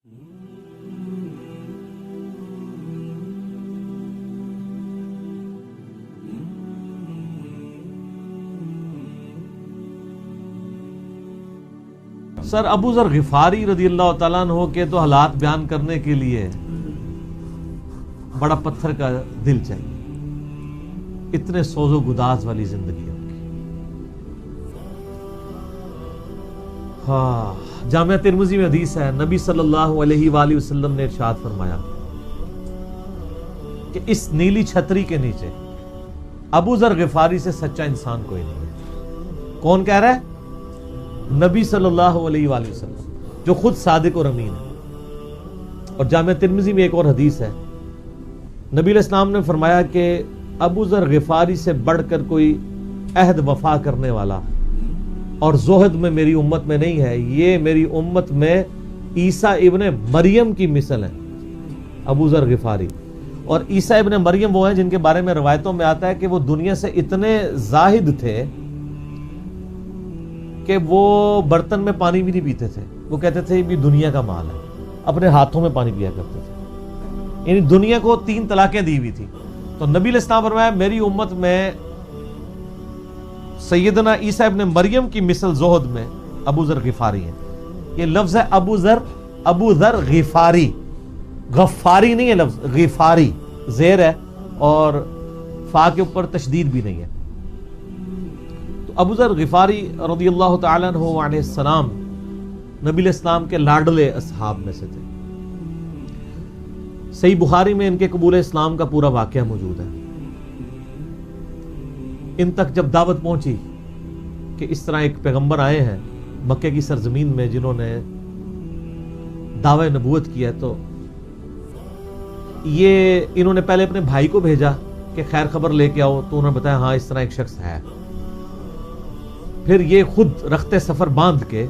سر ابو ذر غفاری رضی اللہ تعالیٰ عنہ کے تو حالات بیان کرنے کے لیے بڑا پتھر کا دل چاہیے، اتنے سوز و گداز والی زندگی ان کی۔ ہاں، جامعہ ترمذی میں حدیث ہے، نبی صلی اللہ علیہ وآلہ وسلم نے ارشاد فرمایا کہ اس نیلی چھتری کے نیچے ابو ذر غفاری سے سچا انسان کوئی نہیں ہے۔ کون کہہ رہا ہے؟ نبی صلی اللہ علیہ وآلہ وسلم، جو خود صادق اور امین ہے۔ اور جامعہ ترمذی میں ایک اور حدیث ہے، نبی علیہ السلام نے فرمایا کہ ابو ذر غفاری سے بڑھ کر کوئی عہد وفا کرنے والا اور زہد میں میری امت میں نہیں ہے، یہ میری امت میں عیسیٰ ابن مریم کی مثل ہے، ابو ذر غفاری۔ اور عیسیٰ ابن مریم وہ ہیں جن کے بارے میں روایتوں میں آتا ہے کہ وہ دنیا سے اتنے زاہد تھے کہ وہ برتن میں پانی بھی نہیں پیتے تھے، وہ کہتے تھے یہ دنیا کا مال ہے، اپنے ہاتھوں میں پانی پیا کرتے تھے، یعنی دنیا کو 3 طلاقیں دی ہوئی تھی۔ تو نبی علیہ السلام فرمایا میری امت میں سیدنا عیسیٰ ابن مریم کی مثل زہد میں ابو ذر غفاری ہیں۔ یہ لفظ ہے ابو ذر غفاری، غفاری نہیں ہے لفظ، غفاری زیر ہے اور فا کے اوپر تشدید بھی نہیں ہے۔ ابو ذر غفاری رضی اللہ تعالیٰ عنہ علیہ السلام نبی علیہ السلام کے لاڈلے اصحاب میں سے تھے۔ صحیح بخاری میں ان کے قبول اسلام کا پورا واقعہ موجود ہے۔ ان تک جب دعوت پہنچی کہ اس طرح ایک پیغمبر آئے ہیں مکے کی سرزمین میں جنہوں نے دعوی نبوت کیا، تو یہ انہوں نے پہلے اپنے بھائی کو بھیجا کہ خیر خبر لے کے آؤ، تو انہوں نے بتایا ہاں اس طرح ایک شخص ہے۔ پھر یہ خود رخت سفر باندھ کے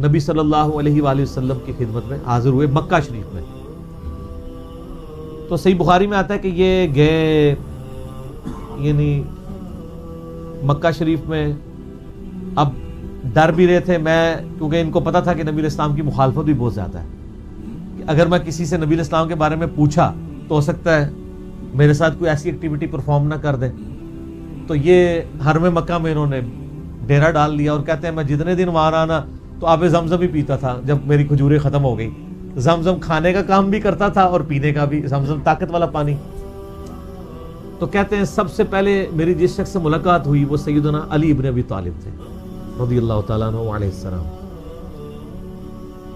نبی صلی اللہ علیہ وآلہ وسلم کی خدمت میں حاضر ہوئے مکہ شریف میں۔ تو صحیح بخاری میں آتا ہے کہ یہ گئے، یعنی مکہ شریف میں اب ڈر بھی رہے تھے، میں کیونکہ ان کو پتا تھا کہ نبی علیہ السلام کی مخالفت بھی بہت زیادہ ہے، کہ اگر میں کسی سے نبی علیہ السلام کے بارے میں پوچھا تو ہو سکتا ہے میرے ساتھ کوئی ایسی ایکٹیویٹی پرفارم نہ کر دیں۔ تو یہ حرم مکہ میں انہوں نے ڈیرا ڈال لیا، اور کہتے ہیں میں جتنے دن وہاں رہا نا تو آب زمزم ہی پیتا تھا جب میری کھجوریں ختم ہو گئی۔ زمزم کھانے کا کام بھی کرتا تھا اور پینے کا بھی، زمزم طاقت والا پانی۔ تو کہتے ہیں سب سے پہلے میری جس شخص سے ملاقات ہوئی وہ سیدنا علی ابن ابی طالب تھے رضی اللہ تعالیٰ عنہ علیہ السلام۔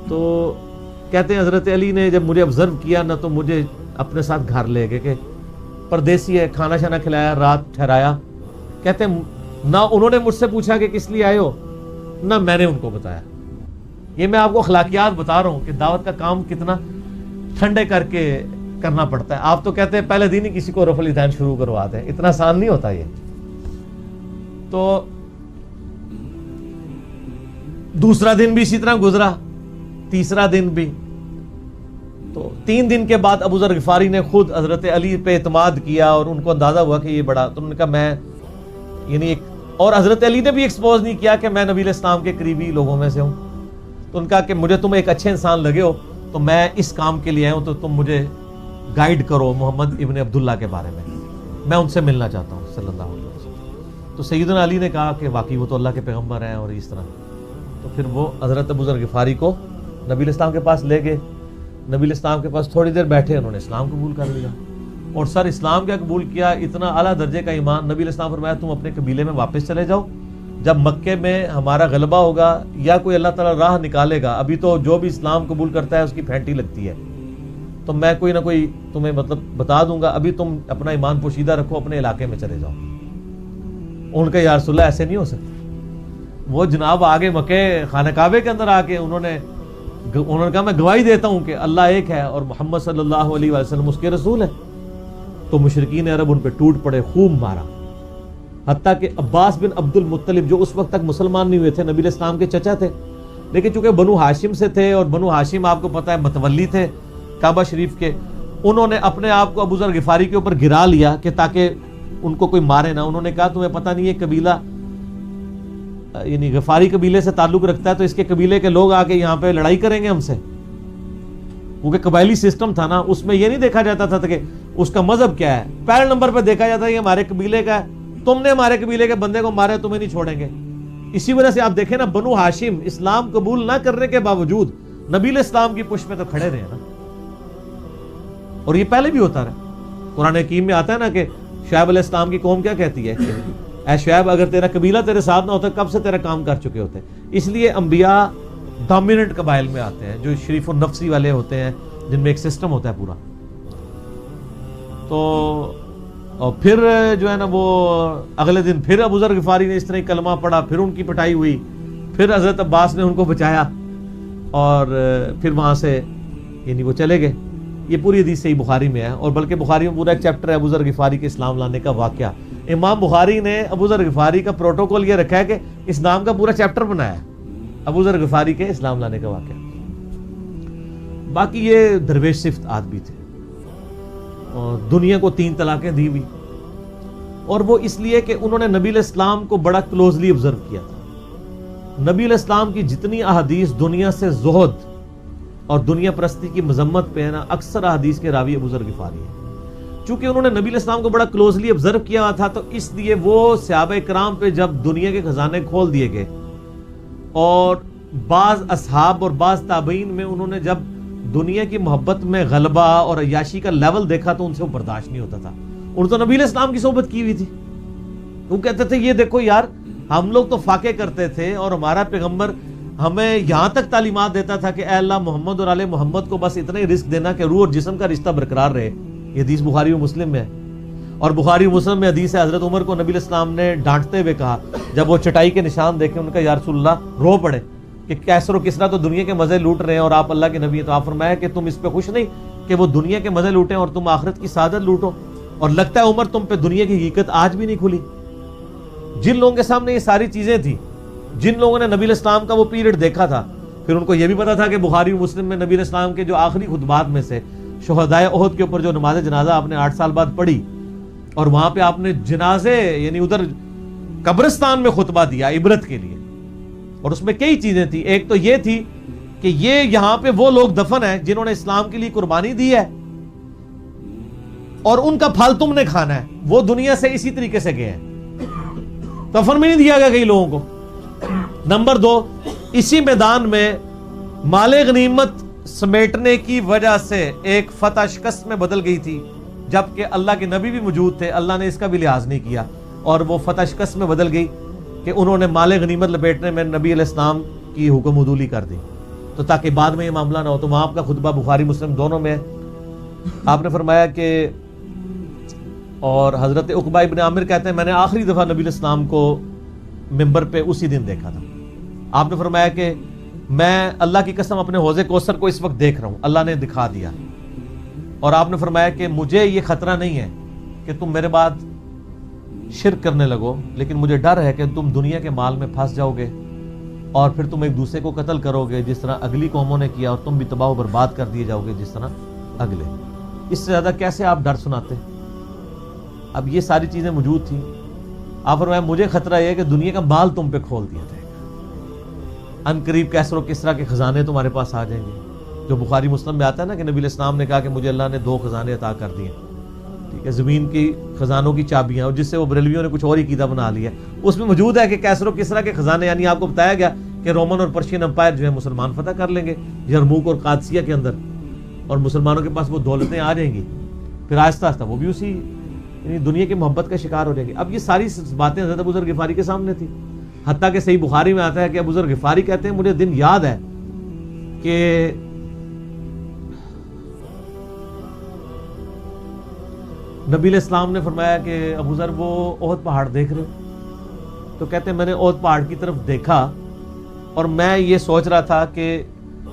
تو کہتے ہیں حضرت علی نے جب مجھے آبزرو کیا نہ تو مجھے اپنے ساتھ گھر لے گئے، کہ پردیسی ہے، کھانا شانا کھلایا، رات ٹھہرایا۔ کہتے ہیں نہ انہوں نے مجھ سے پوچھا کہ کس لیے آئے ہو، نہ میں نے ان کو بتایا۔ یہ میں آپ کو اخلاقیات بتا رہا ہوں کہ دعوت کا کام کتنا ٹھنڈے کر کے کرنا پڑتا ہے۔ آپ تو کہتے ہیں پہلے دن ہی کسی کو رفع الیدین شروع کروا دیں، اتنا آسان نہیں ہوتا یہ۔ تو دوسرا دن بھی اسی طرح گزرا، تیسرا دن بھی۔ تو 3 دن کے بعد ابو ذر غفاری نے خود حضرت علی پہ اعتماد کیا، اور ان کو اندازہ ہوا کہ یہ بڑا، تو انہوں نے کہا میں یعنی ایک، اور حضرت علی نے بھی ایکسپوز نہیں کیا کہ میں نبی علیہ السلام کے قریبی لوگوں میں سے ہوں۔ تو ان کا کہ مجھے تم ایک اچھے انسان لگے ہو تو میں اس کام کے لیے آیا ہوں، تو تم مجھے گائیڈ کرو محمد ابن عبداللہ کے بارے میں ان سے ملنا چاہتا ہوں صلی اللہ علیہ وسلم۔ تو سیدنا علی نے کہا کہ واقعی وہ تو اللہ کے پیغمبر ہیں، اور اس طرح۔ تو پھر وہ حضرت ابو ذر غفاری کو نبی علیہ السلام کے پاس لے گئے۔ نبی علیہ السلام کے پاس تھوڑی دیر بیٹھے، انہوں نے اسلام قبول کر لیا، اور سر اسلام کیا قبول کیا، اتنا اعلیٰ درجے کا ایمان۔ نبی علیہ السلام فرمایا تم اپنے قبیلے میں واپس چلے جاؤ، جب مکے میں ہمارا غلبہ ہوگا یا کوئی اللہ تعالیٰ راہ نکالے گا، ابھی تو جو بھی اسلام قبول کرتا ہے اس کی پھینٹی لگتی ہے، تو میں کوئی نہ کوئی تمہیں مطلب بتا دوں گا، ابھی تم اپنا ایمان پوشیدہ رکھو، اپنے علاقے میں چلے جاؤ۔ ان کا یا رسول اللہ ایسے نہیں ہو سکتا۔ وہ جناب آگے مکے خانہ کعبے کے اندر آ کے انہوں نے کہا میں گواہی دیتا ہوں کہ اللہ ایک ہے اور محمد صلی اللہ علیہ وسلم اس کے رسول ہے۔ تو مشرکین عرب ان پہ ٹوٹ پڑے، خوب مارا، حتیٰ کہ عباس بن عبد المطلب جو اس وقت تک مسلمان نہیں ہوئے تھے، نبی علیہ السلام کے چچا تھے، لیکن چونکہ بنو ہاشم سے تھے، اور بنو ہاشم آپ کو پتہ ہے متولی تھے کعبہ شریف کے، انہوں نے اپنے آپ کو ابو ذر غفاری کے اوپر گرا لیا کہ تاکہ ان کو کوئی مارے نہ۔ انہوں نے کہا تمہیں پتہ نہیں ہے قبیلہ یعنی غفاری قبیلے سے تعلق رکھتا ہے تو اس کے قبیلے کے لوگ آ کے یہاں پہ لڑائی کریں گے ہم سے؟ کیونکہ قبائلی سسٹم تھا نا، اس میں یہ نہیں دیکھا جاتا تھا کہ اس کا مذہب کیا ہے، پہلے نمبر پہ دیکھا جاتا ہے یہ ہمارے قبیلے کا ہے، تم نے ہمارے قبیلے کے بندے کو مارے تمہیں نہیں چھوڑیں گے۔ اسی وجہ سے آپ دیکھیں نا، بنو ہاشم اسلام قبول نہ کرنے کے باوجود نبی علیہ السلام کی پشت میں تو کھڑے رہے نا، اور یہ پہلے بھی ہوتا رہا۔ قرآن حکیم میں آتا ہے نا کہ شعیب علیہ السلام کی قوم کیا کہتی ہے کہ اے شعیب اگر تیرا قبیلہ تیرے ساتھ نہ ہوتا کب سے تیرا کام کر چکے ہوتے۔ اس لیے انبیاء ڈومیننٹ قبائل میں آتے ہیں جو شریف و نفسی والے ہوتے ہیں، جن میں ایک سسٹم ہوتا ہے پورا۔ تو اور پھر جو ہے نا وہ اگلے دن پھر ابو ذر غفاری نے اس طرح کلمہ پڑھا، پھر ان کی پٹائی ہوئی، پھر حضرت عباس نے ان کو بچایا اور پھر وہاں سے یعنی وہ چلے گئے۔ یہ پوری حدیث صحیح بخاری میں ہے، اور بلکہ بخاری میں پورا ایک چیپٹر ہے ابو ذر غفاری کے اسلام لانے کا واقعہ۔ امام بخاری نے ابو ذر غفاری کا پروٹوکول یہ رکھا ہے کہ اسلام کا پورا چیپٹر بنایا ہے ابو ذر غفاری کے اسلام لانے کا واقعہ۔ باقی یہ درویش صفت آدمی تھے اور دنیا کو 3 طلاقیں دی ہوئی، اور وہ اس لیے کہ انہوں نے نبی علیہ السلام کو بڑا کلوزلی آبزرو کیا تھا۔ نبی علیہ السلام کی جتنی احادیث دنیا سے زہد اور دنیا پرستی کی مذمت پہ ہے نا، اکثر احادیث کے راوی ابو ذر غفاری ہیں۔ چونکہ انہوں نے نبی علیہ السلام کو بڑا کلوزلی آبزرو کیا ہوا تھا، تو اس لیے وہ صحابہ کرام پہ جب دنیا کے خزانے کھول دیے گئے، اور بعض اصحاب اور بعض تابعین میں انہوں نے جب دنیا کی محبت میں غلبہ اور عیاشی کا لیول دیکھا تو ان سے وہ برداشت نہیں ہوتا تھا۔ انہوں تو نبی علیہ السلام کی صحبت کی ہوئی تھی، وہ کہتے تھے یہ دیکھو یار، ہم لوگ تو فاقے کرتے تھے اور ہمارا پیغمبر ہمیں یہاں تک تعلیمات دیتا تھا کہ اے اللہ محمد اور آل محمد کو بس اتنا ہی رزق دینا کہ روح اور جسم کا رشتہ برقرار رہے۔ یہ حدیث بخاری و مسلم میں ہے، اور بخاری و مسلم میں حدیث ہے حضرت عمر کو نبی علیہ السلام نے ڈانٹتے ہوئے کہا، جب وہ چٹائی کے نشان دیکھے ان کا یا رسول اللہ رو پڑے کہ کیسر و کسرا تو دنیا کے مزے لوٹ رہے ہیں اور آپ اللہ کے نبی ہیں، تو آپ فرمایا کہ تم اس پہ خوش نہیں کہ وہ دنیا کے مزے لوٹیں اور تم آخرت کی سعادت لوٹو؟ اور لگتا ہے عمر تم پہ دنیا کی حقیقت آج بھی نہیں کھلی۔ جن لوگوں کے سامنے یہ ساری چیزیں تھیں، جن لوگوں نے نبی علیہ السلام کا وہ پیریڈ دیکھا تھا، پھر ان کو یہ بھی پتا تھا کہ بخاری و مسلم میں نبی علیہ السلام کے جو آخری خطبات میں سے شہدائے احد کے اوپر جو نماز جنازہ آپ نے 8 سال بعد پڑھی، اور وہاں پہ آپ نے جنازے یعنی ادھر قبرستان میں خطبہ دیا عبرت کے لیے، اور اس میں کئی چیزیں تھیں۔ ایک تو یہ تھی کہ یہ یہاں پہ وہ لوگ دفن ہیں جنہوں نے اسلام کے لیے قربانی دی ہے، اور ان کا پھل تم نے کھانا ہے، وہ دنیا سے اسی طریقے سے گئے ہیں، دفن میں نہیں دیا گیا کئی لوگوں کو۔ نمبر 2، اسی میدان میں مال غنیمت سمیٹنے کی وجہ سے ایک فتح شکست میں بدل گئی تھی، جبکہ اللہ کے نبی بھی موجود تھے، اللہ نے اس کا بھی لحاظ نہیں کیا، اور وہ فتح شکست میں بدل گئی کہ انہوں نے مال غنیمت لپیٹنے میں نبی علیہ السلام کی حکم عدولی کر دی، تو تاکہ بعد میں یہ معاملہ نہ ہو۔ تو وہاں آپ کا خطبہ بخاری مسلم دونوں میں آپ نے فرمایا کہ، اور حضرت عقبہ ابن عامر کہتے ہیں میں نے آخری دفعہ نبی علیہ السلام کو ممبر پہ اسی دن دیکھا تھا۔ آپ نے فرمایا کہ میں اللہ کی قسم اپنے حوض کوثر کو اس وقت دیکھ رہا ہوں، اللہ نے دکھا دیا، اور آپ نے فرمایا کہ مجھے یہ خطرہ نہیں ہے کہ تم میرے بعد شرک کرنے لگو، لیکن مجھے ڈر ہے کہ تم دنیا کے مال میں پھنس جاؤ گے اور پھر تم ایک دوسرے کو قتل کرو گے جس طرح اگلی قوموں نے کیا، اور تم بھی تباہ و برباد کر دیے جاؤ گے جس طرح اگلے۔ اس سے زیادہ کیسے آپ ڈر سناتے؟ اب یہ ساری چیزیں موجود تھیں۔ آپ فرمایا مجھے خطرہ یہ ہے کہ دنیا کا مال تم پہ کھول دیا جائے گا، ان قریب کیسر و کسرا کے خزانے تمہارے پاس آ جائیں گے، جو بخاری مسلم میں آتا ہے نا کہ نبی علیہ السلام نے کہا کہ مجھے اللہ نے 2 خزانے عطا کر دیے، ٹھیک ہے، زمین کی خزانوں کی چابیاں، اور جس سے وہ بریلویوں نے کچھ اور ہی عقیدہ بنا لیا، اس میں موجود ہے کہ کیسر و کسرا کے خزانے، یعنی آپ کو بتایا گیا کہ رومن اور پرشین امپائر جو ہے مسلمان فتح کر لیں گے یرموک اور قادسیہ کے اندر، اور مسلمانوں کے پاس وہ دولتیں آ جائیں گی، پھر آہستہ آہستہ وہ بھی اسی یعنی دنیا کی محبت کا شکار ہو جائے گی۔ اب یہ ساری باتیں حضرت ابو ذر غفاری کے سامنے تھی، حتیٰ کہ صحیح بخاری میں آتا ہے کہ ابو ذر غفاری کہتے ہیں مجھے دن یاد ہے کہ نبی علیہ السلام نے فرمایا کہ ابو ذر وہ احد پہاڑ دیکھ رہے ہو؟ تو کہتے ہیں میں نے احد پہاڑ کی طرف دیکھا اور میں یہ سوچ رہا تھا کہ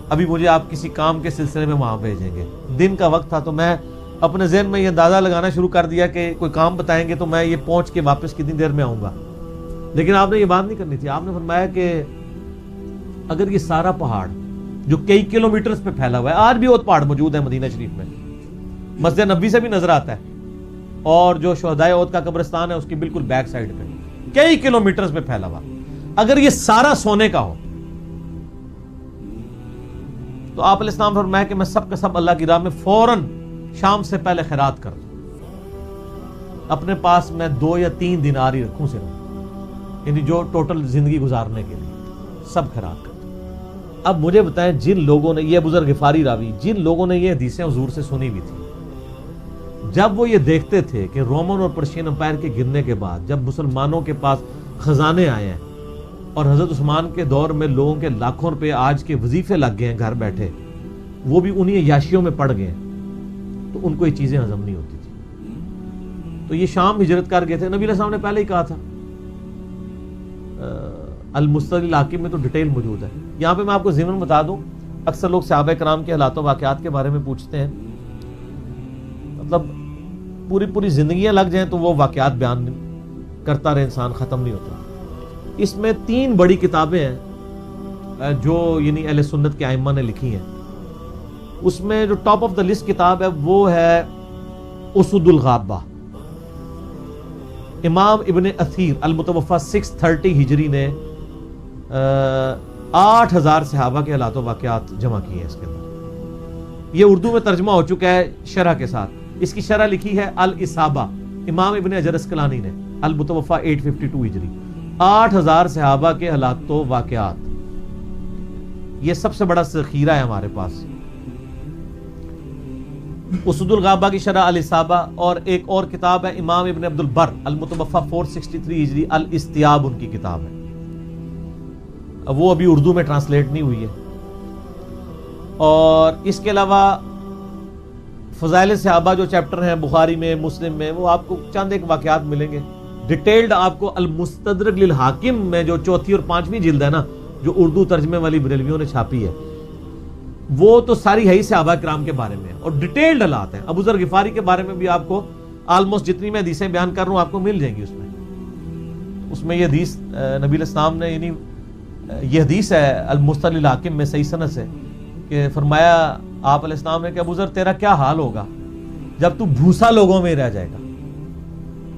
ابھی مجھے آپ کسی کام کے سلسلے میں وہاں بھیجیں گے، دن کا وقت تھا، تو میں اپنے ذہن میں یہ اندازہ لگانا شروع کر دیا کہ کوئی کام بتائیں گے تو میں یہ پہنچ کے واپس کتنی دیر میں آؤں گا، لیکن آپ نے یہ بات نہیں کرنی تھی۔ آپ نے فرمایا کہ اگر یہ سارا پہاڑ جو کئی کلومیٹرز پہ پھیلا ہوا ہے، آج بھی احد پہاڑ موجود ہے مدینہ شریف میں، مسجد نبوی سے بھی نظر آتا ہے، اور جو شہدائے احد کا قبرستان ہے اس کی بالکل بیک سائڈ پہ کئی کلومیٹرز پہ پھیلا ہوا، اگر یہ سارا سونے کا ہو تو آپ علیہ السلام فرمایا کہ میں سب کا سب اللہ کی راہ میں فوراً شام سے پہلے خیرات کر دوں، اپنے پاس میں 2 یا 3 دینار ہی رکھوں صرف، یعنی جو ٹوٹل زندگی گزارنے کے لیے سب خیرات کر دوں۔ اب مجھے بتائیں، جن لوگوں نے، یہ ابو ذر غفاری راوی، جن لوگوں نے یہ حدیثیں حضور سے سنی ہوئی تھی، جب وہ یہ دیکھتے تھے کہ رومن اور پرشین امپائر کے گرنے کے بعد جب مسلمانوں کے پاس خزانے آئے ہیں اور حضرت عثمان کے دور میں لوگوں کے لاکھوں روپے آج کے وظیفے لگ گئے ہیں گھر بیٹھے، وہ بھی انہی عیاشیوں میں پڑ گئے ہیں، تو ان کو یہ چیزیں ہضم نہیں ہوتی تھی، تو یہ شام ہجرت کر گئے تھے۔ نبی علیہ السلام نے پہلے ہی کہا تھا، المستدرک الحاکم میں تو ڈیٹیل موجود ہے۔ یہاں پہ میں آپ کو ضمن بتا دوں، اکثر لوگ صحابہ کرام کے حالات و واقعات کے بارے میں پوچھتے ہیں، مطلب پوری زندگیاں لگ جائیں تو وہ واقعات بیان کرتا رہے انسان، ختم نہیں ہوتا۔ اس میں 3 بڑی کتابیں ہیں جو یعنی اہل سنت کے ائمہ نے لکھی ہیں۔ اس میں جو ٹاپ آف دا لسٹ کتاب ہے وہ ہے اسد الغابہ، امام ابن اثیر المتوفی 630 ہجری نے 8000 صحابہ کے حالات و واقعات جمع کیے ہیں اس کے اندر۔ یہ اردو میں ترجمہ ہو چکا ہے شرح کے ساتھ۔ اس کی شرح لکھی ہے الاصابہ، امام ابن حجر اسقلانی نے، المتوفی 852 ہجری۔ 8000 صحابہ کے حالات و واقعات، یہ سب سے بڑا ذخیرہ ہے ہمارے پاس۔ اسد الغابہ کی شرح الاصابہ، اور ایک اور کتاب ہے امام ابن عبد البر المتوفی 463 ہجری، الاستیاب ان کی کتاب ہے، وہ ابھی اردو میں ٹرانسلیٹ نہیں ہوئی ہے۔ اور اس کے علاوہ فضائل صحابہ جو چیپٹر ہیں بخاری میں، مسلم میں، وہ آپ کو چند ایک واقعات ملیں گے ڈیٹیلڈ۔ آپ کو المستدرک للحاکم میں جو 4تھی اور 5ویں جلد ہے نا، جو اردو ترجمے والی بریلویوں نے چھاپی ہے، وہ تو ساری ہے ہی صحابہ کرام کے بارے میں، اور ڈیٹیلڈ حالات ہیں۔ ابو ذر غفاری کے بارے میں بھی آپ کو آلموسٹ جتنی میں حدیثیں بیان کر رہا ہوں آپ کو مل جائیں گی اس میں یہ حدیث نبی علیہ السلام نے، یعنی یہ حدیث ہے المستدرک للحاکم میں صحیح سند سے، کہ فرمایا آپ علیہ السلام نے کہ ابو ذر تیرا کیا حال ہوگا جب تو بھوسا لوگوں میں رہ جائے گا،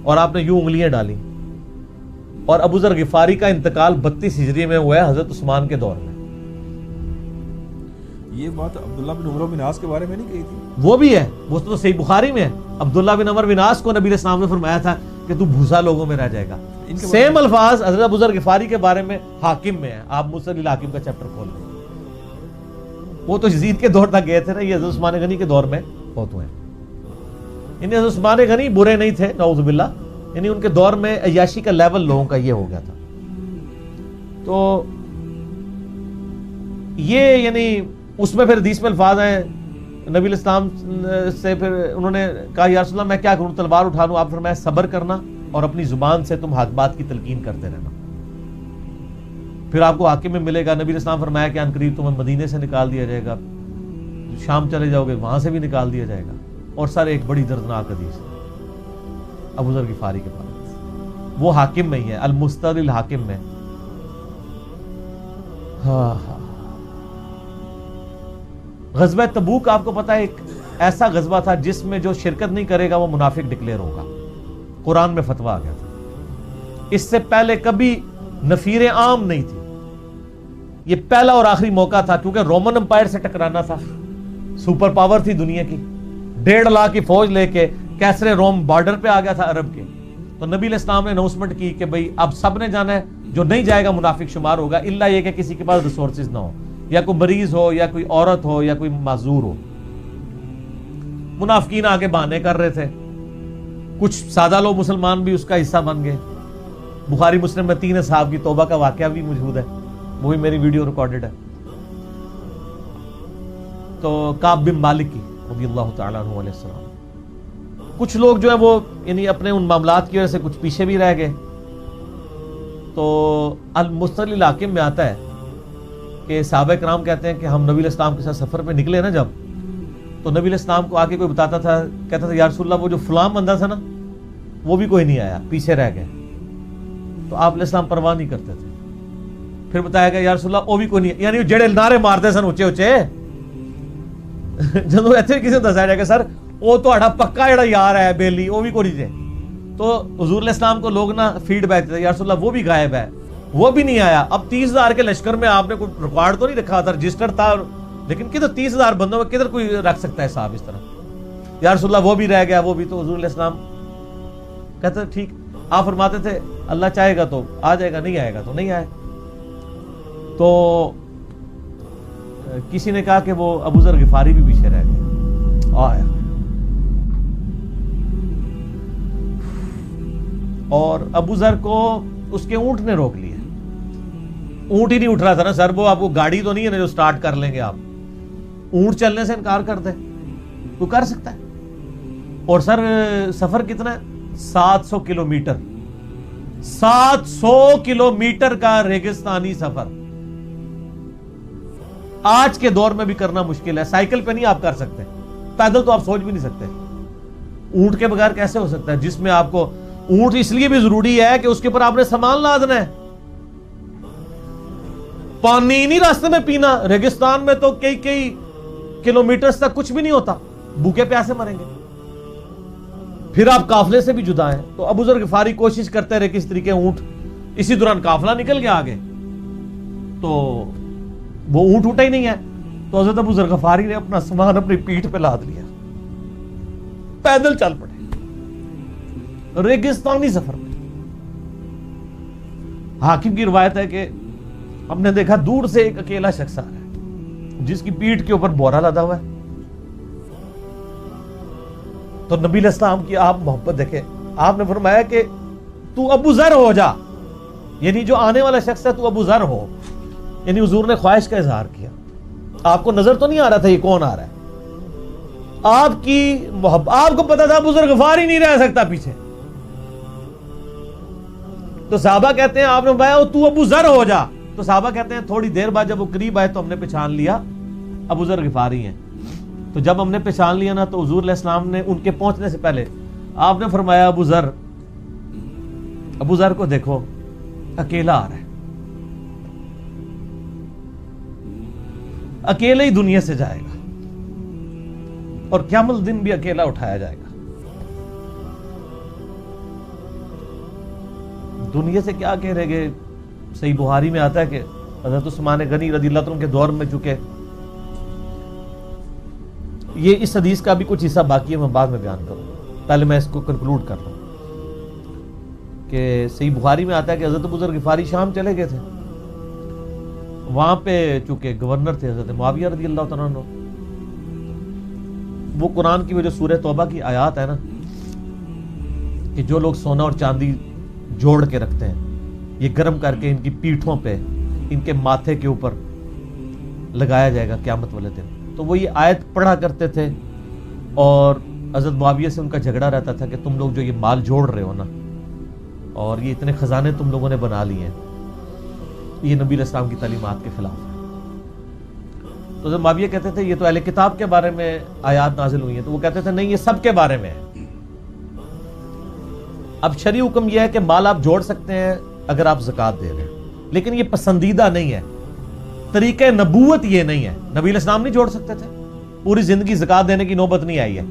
اور آپ نے یوں انگلیاں ڈالی۔ اور ابو ذر غفاری کا انتقال 32 ہجری میں ہوا ہے حضرت عثمان کے دور میں۔ یہ بات عبداللہ بن عمر بن عاص کے بارے میں نہیں کہی تھی؟ وہ بھی ہے، وہ تو صحیح بخاری میں ہے۔ عبداللہ بن عمر بن عاص کو نبی علیہ السلام نے فرمایا تھا کہ تو بھوسا لوگوں میں رہ جائے گا۔ سیم الفاظ حضرت ابو ذر غفاری کے بارے میں حاکم میں ہے، آپ مستدرک الحاکم کا چیپٹر کھول لیں۔ وہ تو یزید کے دور تک گئے تھے نا، یہ حضرت عثمان غنی کے دور میں بہت ہوئے ہیں۔ یعنی حضرت عثمان غنی برے نہیں تھے نعوذ باللہ، یعنی ان کے دور میں عیاشی کا لیول لوگوں کا یہ ہو گیا تھا۔ تو یہ یعنی اس میں پھر حدیث میں الفاظ ہیں، نبی علیہ السلام سے پھر انہوں نے کہا یا رسول اللہ میں کیا کروں، تلوار اٹھا لوں؟ آپ فرمایا صبر کرنا اور اپنی زبان سے تم حق بات کی تلقین کرتے رہنا، پھر آپ کو حاکم میں ملے گا۔ نبی علیہ السلام فرمایا کہ ان قریب تمہیں مدینے سے نکال دیا جائے گا، شام چلے جاؤ گے وہاں سے بھی نکال دیا جائے گا۔ اور سر ایک بڑی دردناک حدیث ہے ابو ذر غفاری کے پاس، وہ حاکم میں ہی ہے، المستدرک الحاکم میں۔ غزوہ تبوک آپ کو پتا ہے ایک ایسا غزوہ تھا جس میں جو شرکت نہیں کرے گا وہ منافق ڈکلیئر ہوگا، قرآن میں فتویٰ آ گیا تھا۔ اس سے پہلے کبھی نفیر عام نہیں تھی، یہ پہلا اور آخری موقع تھا، کیونکہ رومن امپائر سے ٹکرانا تھا، سپر پاور تھی دنیا کی، 1.5 لاکھ کی فوج لے کے کیسرے روم بارڈر پہ آ گیا تھا عرب کے۔ تو نبی علیہ السلام نے اناؤنسمنٹ کی کہ بھئی اب سب نے جانا ہے، جو نہیں جائے گا منافق شمار ہوگا، الا یہ کہ کسی کے پاس ریسورسز نہ ہو، یا کوئی مریض ہو، یا کوئی عورت ہو، یا کوئی معذور ہو۔ منافقین آگے بہانے کر رہے تھے، کچھ سادہ لوگ مسلمان بھی اس کا حصہ بن گئے۔ بخاری مسلم میں 3 اصحاب کی توبہ کا واقعہ بھی موجود ہے، وہ بھی میری ویڈیو ریکارڈڈ ہے۔ تو کعب بن مالک کی رضی اللہ تعالیٰ عنہ علیہ السلام، کچھ لوگ جو ہیں وہ یعنی اپنے ان معاملات کی وجہ سے کچھ پیچھے بھی رہ گئے۔ تو المستدرک الحاکم میں آتا ہے کہ صحابہ کرام کہتے ہیں کہ ہم نبی علیہ السلام کے ساتھ سفر پہ نکلے نا جب، تو نبی علیہ السلام کو آگے کوئی بتاتا تھا، کہتا تھا یا رسول اللہ وہ جو فلاں بندہ تھا نا وہ بھی کوئی نہیں آیا، پیچھے رہ گئے۔ تو آپ علیہ السلام پرواہ نہیں کرتے تھے، پھر بتایا گیا یا رسول اللہ وہ بھی کوئی نہیں، یعنی جڑے نعرے مارتے سن اچے اچے، جدوں ایتھے کسی دسیا جائے گا سر وہ تہاڈا پکا جڑا یار ہے بیلی وہ بھی کوئی نہیں تھے، تو حضور علیہ السلام کو لوگ نا فیڈ بیک دیتے یا رسول اللہ وہ بھی غائب ہے، وہ بھی نہیں آیا. اب 30,000 کے لشکر میں آپ نے کوئی ریکارڈ تو نہیں رکھا تھا, رجسٹر تھا, لیکن کدھر 30,000 بندوں میں کدھر کوئی رکھ سکتا ہے صاحب اس طرح؟ یا رسول اللہ وہ بھی رہ گیا, وہ بھی. تو حضور علیہ السلام کہتے ٹھیک. آپ فرماتے تھے اللہ چاہے گا تو آ جائے گا, نہیں آئے گا تو نہیں آئے. تو کسی نے کہا کہ وہ ابو ذر غفاری بھی پیچھے رہ گئے. آیا اور ابو ذر کو اس کے اونٹ نے روک لیا. اونٹ ہی نہیں اٹھ رہا تھا نا سر, وہ آپ کو گاڑی تو نہیں ہے نا جو سٹارٹ کر لیں گے آپ. اونٹ چلنے سے انکار کر دیں, کوئی کر سکتا ہے؟ اور سر سفر کتنا ہے؟ 700 کلومیٹر. 700 کلومیٹر کا ریگستانی سفر آج کے دور میں بھی کرنا مشکل ہے. سائیکل پہ نہیں آپ کر سکتے, پیدل تو آپ سوچ بھی نہیں سکتے. اونٹ کے بغیر کیسے ہو سکتا ہے؟ جس میں آپ کو اونٹ اس لیے بھی ضروری ہے کہ اس کے اوپر آپ نے سامان لادنا ہے. پانی نہیں راستے میں پینا. ریگستان میں تو کئی کلومیٹرز تک کچھ بھی نہیں ہوتا, بھوکے پیاسے مریں گے. پھر آپ قافلے سے بھی جدا ہیں. تو ابو ذر غفاری کوشش کرتے رہے کس طریقے اونٹ, اسی دوران قافلہ نکل گیا آگے, تو وہ اونٹ اٹھا ہی نہیں ہے. تو حضرت ابو ذر غفاری نے اپنا سامان اپنی پیٹھ پہ لاد لیا, پیدل چل پڑے ریگستانی سفر میں. حاکم کی روایت ہے کہ ہم نے دیکھا دور سے ایک اکیلا شخص آ رہا ہے جس کی پیٹھ کے اوپر بورا لدا ہوا ہے. تو نبی علیہ السلام کی آپ محبت دیکھیں, آپ نے فرمایا کہ تو ابو ذر ہو جا, یعنی جو آنے والا شخص ہے تو ابو ذر ہو. یعنی حضور نے خواہش کا اظہار کیا. آپ کو نظر تو نہیں آ رہا تھا یہ کون آ رہا ہے, آپ کی محبت, آپ کو پتا تھا ابو ذر غفاری نہیں رہ سکتا پیچھے. تو صحابہ کہتے ہیں آپ نے فرمایا تو ابو ذر ہو جا. تو صحابہ کہتے ہیں تھوڑی دیر بعد جب وہ قریب آئے تو ہم نے پہچان لیا ابو ذر غفاری ہیں. تو جب ہم نے پہچان لیا نا تو حضور علیہ السلام نے ان کے پہنچنے سے پہلے آپ نے فرمایا ابو ذر کو دیکھو اکیلا آ رہا ہے, اکیلے ہی دنیا سے جائے گا اور قیامت دن بھی اکیلا اٹھایا جائے گا. دنیا سے کیا کہہ رہے گے؟ صحیح بخاری میں آتا ہے کہ حضرت عثمان غنی رضی اللہ عنہ کے دور میں چکے, یہ اس حدیث کا بھی کچھ حصہ باقی ہے, میں بعد میں بیان کروں, پہلے میں اس کو کنکلوڈ کر لوں. کہ صحیح بخاری میں آتا ہے کہ حضرت ابو ذر غفاری شام چلے گئے تھے, وہاں پہ چونکہ گورنر تھے حضرت معاویہ رضی اللہ تعالیٰ عنہ. وہ قرآن کی وہ جو سورہ توبہ کی آیات ہے نا کہ جو لوگ سونا اور چاندی جوڑ کے رکھتے ہیں یہ گرم کر کے ان کی پیٹھوں پہ, ان کے ماتھے کے اوپر لگایا جائے گا قیامت والے دن. تو وہ یہ آیت پڑھا کرتے تھے اور حضرت معاویہ سے ان کا جھگڑا رہتا تھا کہ تم لوگ جو یہ مال جوڑ رہے ہو نا اور یہ اتنے خزانے تم لوگوں نے بنا لیے ہیں, یہ نبی علیہ السلام کی تعلیمات کے خلاف ہے. تو حضرت معاویہ کہتے تھے یہ تو اہل کتاب کے بارے میں آیات نازل ہوئی ہیں. تو وہ کہتے تھے نہیں, یہ سب کے بارے میں ہے. اب شرعی حکم یہ ہے کہ مال آپ جوڑ سکتے ہیں اگر آپ زکوٰۃ دے رہے ہیں, لیکن یہ پسندیدہ نہیں ہے. طریقہ نبوت یہ نہیں ہے. نبی علیہ السلام نہیں جوڑ سکتے تھے, پوری زندگی زکوٰۃ دینے کی نوبت نہیں آئی ہے,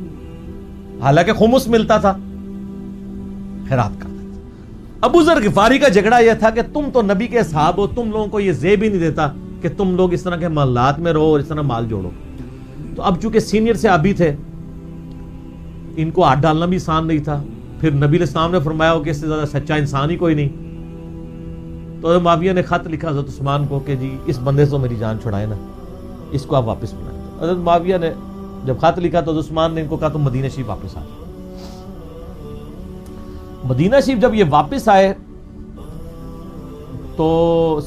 حالانکہ خمس ملتا تھا, خیرات کرتے تھے. ابو ذر غفاری کا جھگڑا یہ تھا کہ تم تو نبی کے صحاب ہو, تم لوگوں کو یہ زیب ہی نہیں دیتا کہ تم لوگ اس طرح کے محلات میں رہو اور اس طرح مال جوڑو. تو اب چونکہ سینئر سے ابھی تھے, ان کو ہاتھ ڈالنا بھی آسان نہیں تھا. پھر نبی علیہ السلام نے فرمایا ہو کہ اس سے زیادہ سچا انسان ہی کوئی نہیں. تو معاویہ نے خط لکھا حضرت عثمان کو کہ جی اس بندے سے میری جان چھڑائے نا, اس کو آپ واپس بلائیں. حضرت معاویہ نے جب خط لکھا تو حضرت عثمان نے ان کو کہا تم مدینہ شریف واپس آ جاؤ. مدینہ شریف جب یہ واپس آئے تو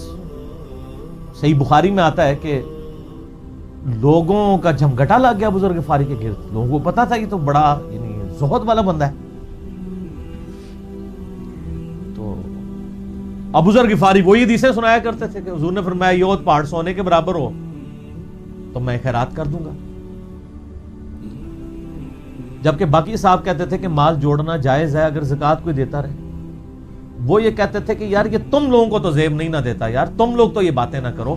صحیح بخاری میں آتا ہے کہ لوگوں کا جھمگٹا لگ گیا ابو ذر غفاری کے گرد. لوگوں کو پتا تھا یہ تو بڑا یعنی زہد والا بندہ ہے. تو ابو ذر غفاری وہی حدیثیں سنایا کرتے تھے کہ حضور نے فرمایا یہ اوت پہاڑ سونے کے برابر ہو تو میں خیرات کر دوں گا. جبکہ باقی صاحب کہتے تھے کہ مال جوڑنا جائز ہے اگر زکوٰۃ کوئی دیتا رہے. وہ یہ کہتے تھے کہ یار یہ تم لوگوں کو تو زیب نہیں نہ دیتا, یار تم لوگ تو یہ باتیں نہ کرو,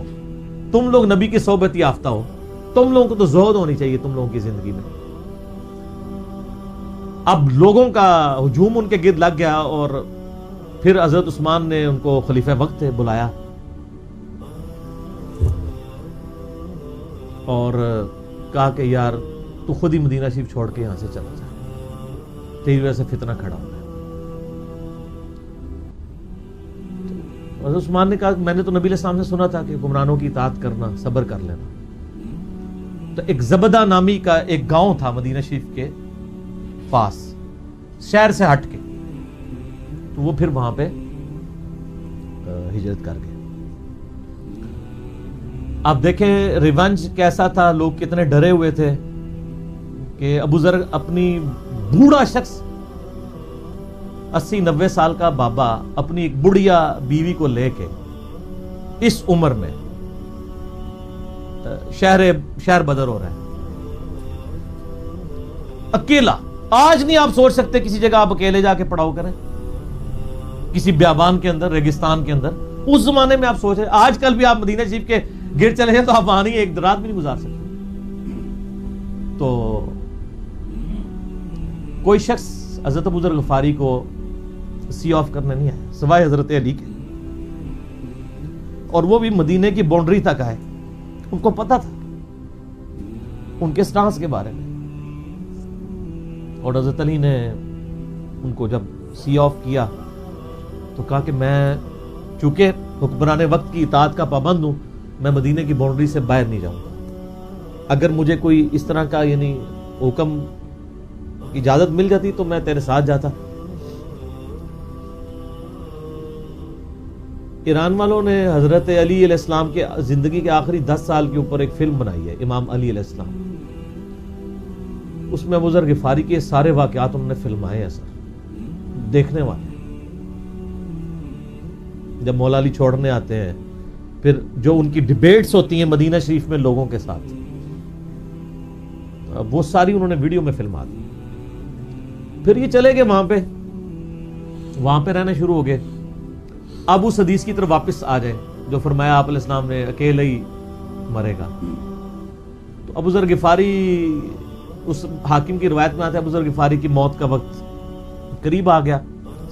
تم لوگ نبی کی صحبت یافتہ ہو, تم لوگوں کو تو زہد ہونی چاہیے تم لوگوں کی زندگی میں. اب لوگوں کا ہجوم ان کے گرد لگ گیا اور پھر حضرت عثمان نے ان کو خلیفہ وقت بلایا اور کہا کہ یار تو خود ہی مدینہ شریف چھوڑ کے یہاں سے چلا جا، تیری وجہ سے فتنہ کھڑا ہو گیا۔ حضرت عثمان نے کہا میں نے تو نبی علیہ السلام سے سنا تھا کہ حکمرانوں کی اطاعت کرنا، صبر کر لینا۔ تو ایک زبدہ نامی کا ایک گاؤں تھا مدینہ شریف کے پاس، شہر سے ہٹ کے، تو وہ پھر وہاں پہ ہجرت کر گئے۔ آپ دیکھیں ریونج کیسا تھا، لوگ کتنے ڈرے ہوئے تھے کہ ابو ذر اپنی بوڑھا شخص 80-90 سال کا بابا اپنی ایک بڑھیا بیوی کو لے کے اس عمر میں شہر بدر ہو رہا ہے اکیلا۔ آج نہیں آپ سوچ سکتے کسی جگہ آپ اکیلے جا کے پڑاؤ کریں، کسی بیابان کے اندر، ریگستان کے اندر۔ اس زمانے میں آپ سوچ رہے، آج کل بھی آپ مدینہ شریف کے گر چلے جائیں تو آپ وہاں نہیں ایک رات بھی نہیں گزار سکتے۔ تو کوئی شخص حضرت ابو ذر غفاری کو سی آف کرنے نہیں آیا سوائے حضرت علی کے، اور وہ بھی مدینے کی باؤنڈری تک آئے۔ ان کو پتا تھا ان کے سٹانس کے بارے میں، اور حضرت علی نے ان کو جب سی آف کیا تو کہا کہ میں چونکہ حکمران وقت کی اطاعت کا پابند ہوں، میں مدینے کی باؤنڈری سے باہر نہیں جاؤں گا۔ اگر مجھے کوئی اس طرح کا یعنی حکم اجازت مل جاتی تو میں تیرے ساتھ جاتا۔ ایران والوں نے حضرت علی علیہ السلام کے زندگی کے آخری 10 سال کے اوپر ایک فلم بنائی ہے، امام علی علیہ السلام۔ اس میں ابو ذر غفاری کے سارے واقعات انہوں نے فلمائے ہیں سر، دیکھنے والے۔ جب مولا علی چھوڑنے آتے ہیں، پھر جو ان کی ڈیبیٹس ہوتی ہیں مدینہ شریف میں لوگوں کے ساتھ، وہ ساری انہوں نے ویڈیو میں فلما دی۔ پھر یہ چلے گئے وہاں پہ رہنا شروع ہو گئے۔ اب اس حدیث کی طرف واپس آ جائیں جو فرمایا آپ علیہ السلام نے اکیلے ہی مرے گا۔ تو ابو ذر غفاری، اس حاکم کی روایت میں آتا ہے ابو ذر غفاری کی موت کا وقت قریب آ گیا،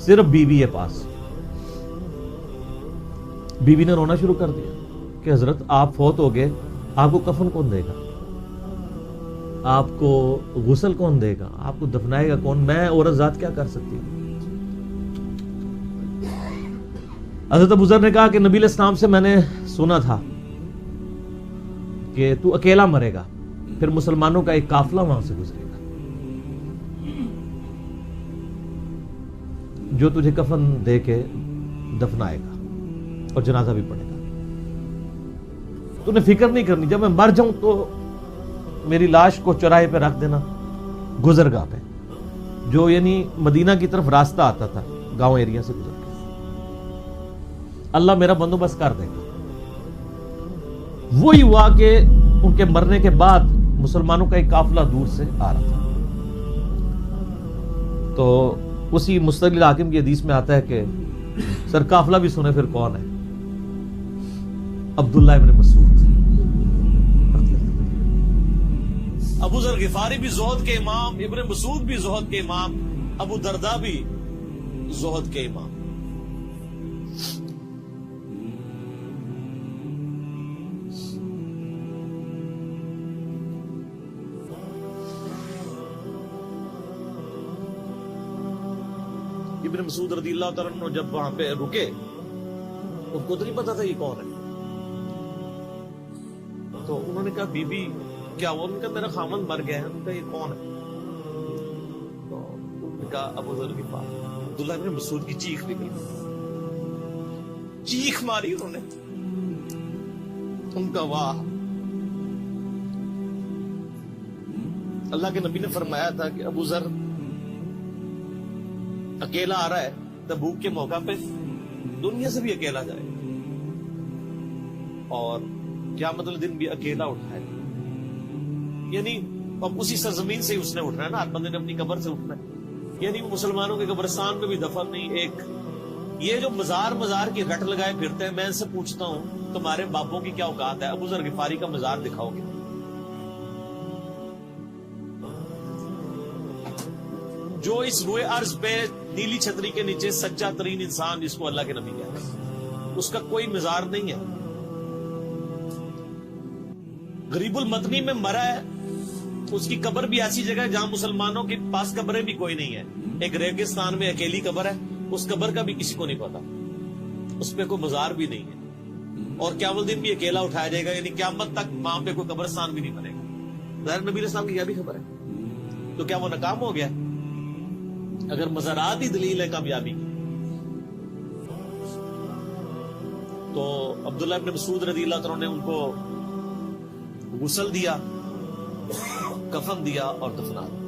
صرف بیوی ہے پاس۔ بیوی نے رونا شروع کر دیا کہ حضرت آپ فوت ہو گئے، آپ کو کفن کون دے گا، آپ کو غسل کون دے گا، آپ کو دفنائے گا کون، میں عورت ذات کیا کر سکتی ہوں۔ حضرت ابو ذر نے کہا کہ نبی علیہ السلام سے میں نے سنا تھا کہ تو اکیلا مرے گا، پھر مسلمانوں کا ایک قافلہ وہاں سے گزرے گا جو تجھے کفن دے کے دفنائے گا اور جنازہ بھی پڑھے گا۔ تو نے فکر نہیں کرنی، جب میں مر جاؤں تو میری لاش کو چوراہے پہ رکھ دینا، گزرگاہ پہ، جو یعنی مدینہ کی طرف راستہ آتا تھا گاؤں ایریا سے گزر کے، اللہ میرا بندوبست کر دے گا۔ وہی ہوا کہ ان کے مرنے کے بعد مسلمانوں کا ایک قافلہ دور سے آ رہا تھا۔ تو اسی مستقل حاکم کی حدیث میں آتا ہے کہ سر قافلہ بھی سنے پھر کون ہے، عبداللہ ابن مسعود۔ ابو ذر غفاری بھی زہد کے امام، ابن مسعود بھی زہد کے امام، ابو درداء بھی زہد کے امام۔ ابن مسعود رضی اللہ تعالیٰ عنہ جب وہاں پہ رکے، ان کو تو نہیں پتا تھا یہ کون ہے، تو انہوں نے کہا بی بی کیا ہوا؟ انہوں نے کہا میرا خامند مر گیا ہے۔ انہوں نے کہا یہ کون ہے؟ تو انہوں نے کہا ابو ذر غفاری۔ عبداللہ ابن مسعود کی چیخ نکلی، چیخ ماری انہوں نے، ان کا واہ۔ اللہ کے نبی نے فرمایا تھا کہ ابو ذر اکیلا آ رہا ہے تبوک کے موقع پہ، دنیا سے بھی اکیلا جائے اور قیامت الدن بھی اکیلا اٹھائے۔ یعنی اب اسی سرزمین سے اس نے اٹھنا ہے نا، ہر بندے نے اپنی قبر سے اٹھنا ہے، یعنی مسلمانوں کے قبرستان میں بھی دفن نہیں۔ ایک یہ جو مزار کی رٹ لگائے پھرتے ہیں، میں ان سے پوچھتا ہوں تمہارے باپوں کی کیا اوقات ہے؟ ابو ذر غفاری کا مزار دکھاؤ گے؟ جو اس روئے ارض پہ نیلی چھتری کے نیچے سچا ترین انسان جس کو اللہ کے نبی کہتے ہیں، اس کا کوئی مزار نہیں ہے. غریب المتنی میں مرا ہے، اس کی قبر بھی ایسی جگہ ہے جہاں مسلمانوں کے پاس قبریں بھی کوئی نہیں ہے. ایک ریگستان میں اکیلی قبر ہے، اس قبر کا بھی کسی کو نہیں پتا، اس پہ کوئی مزار بھی نہیں ہے، اور قیامت دن بھی اکیلا اٹھایا جائے گا. یعنی قیامت تک وہاں پہ کوئی قبرستان بھی نہیں بنے گا. ظاہر نبی علیہ السلام کی یہ بھی خبر ہے. تو کیا وہ ناکام ہو گیا اگر مزارات ہی دلیل ہے کامیابی کی؟ تو عبداللہ ابن مسعود رضی اللہ عنہ نے ان کو غسل دیا، کفن دیا اور دفنا دیا.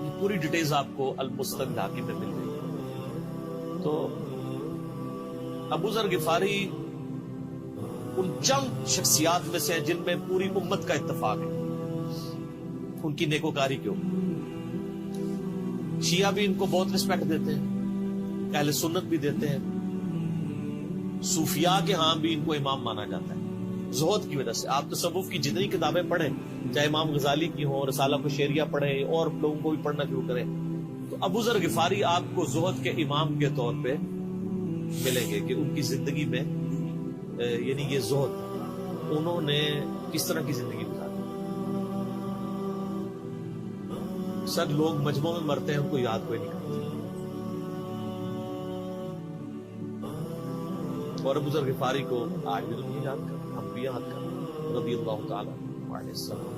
یہ پوری ڈیٹیلز آپ کو المستدرک حاکم میں مل گئی. تو ابو ذر غفاری ان چند شخصیات میں سے ہیں جن میں پوری امت کا اتفاق ہے ان کی نیکوکاری کے اوپر. شیعہ بھی ان کو بہت رسپیکٹ دیتے ہیں، اہل سنت بھی دیتے ہیں، صوفیاء کے ہاں بھی ان کو امام مانا جاتا ہے زہد کی وجہ سے. آپ تصوف کی جتنی کتابیں پڑھیں، چاہے امام غزالی کی ہوں، رسالہ قشیریہ پڑھیں، اور لوگوں کو بھی پڑھنا شروع کریں، تو ابو ذر غفاری آپ کو زہد کے امام کے طور پہ ملیں گے کہ ان کی زندگی میں یعنی یہ زہد انہوں نے کس طرح کی زندگی گزاری. سر لوگ مجمع میں مرتے ہیں، ان کو یاد کوئی نہیں کرتا. اور ابو ذر غفاری کو آج بھی دنیا یاد کرتے، ہم بھی یاد کرتے رضی اللہ تعالیٰ علیہ السلام.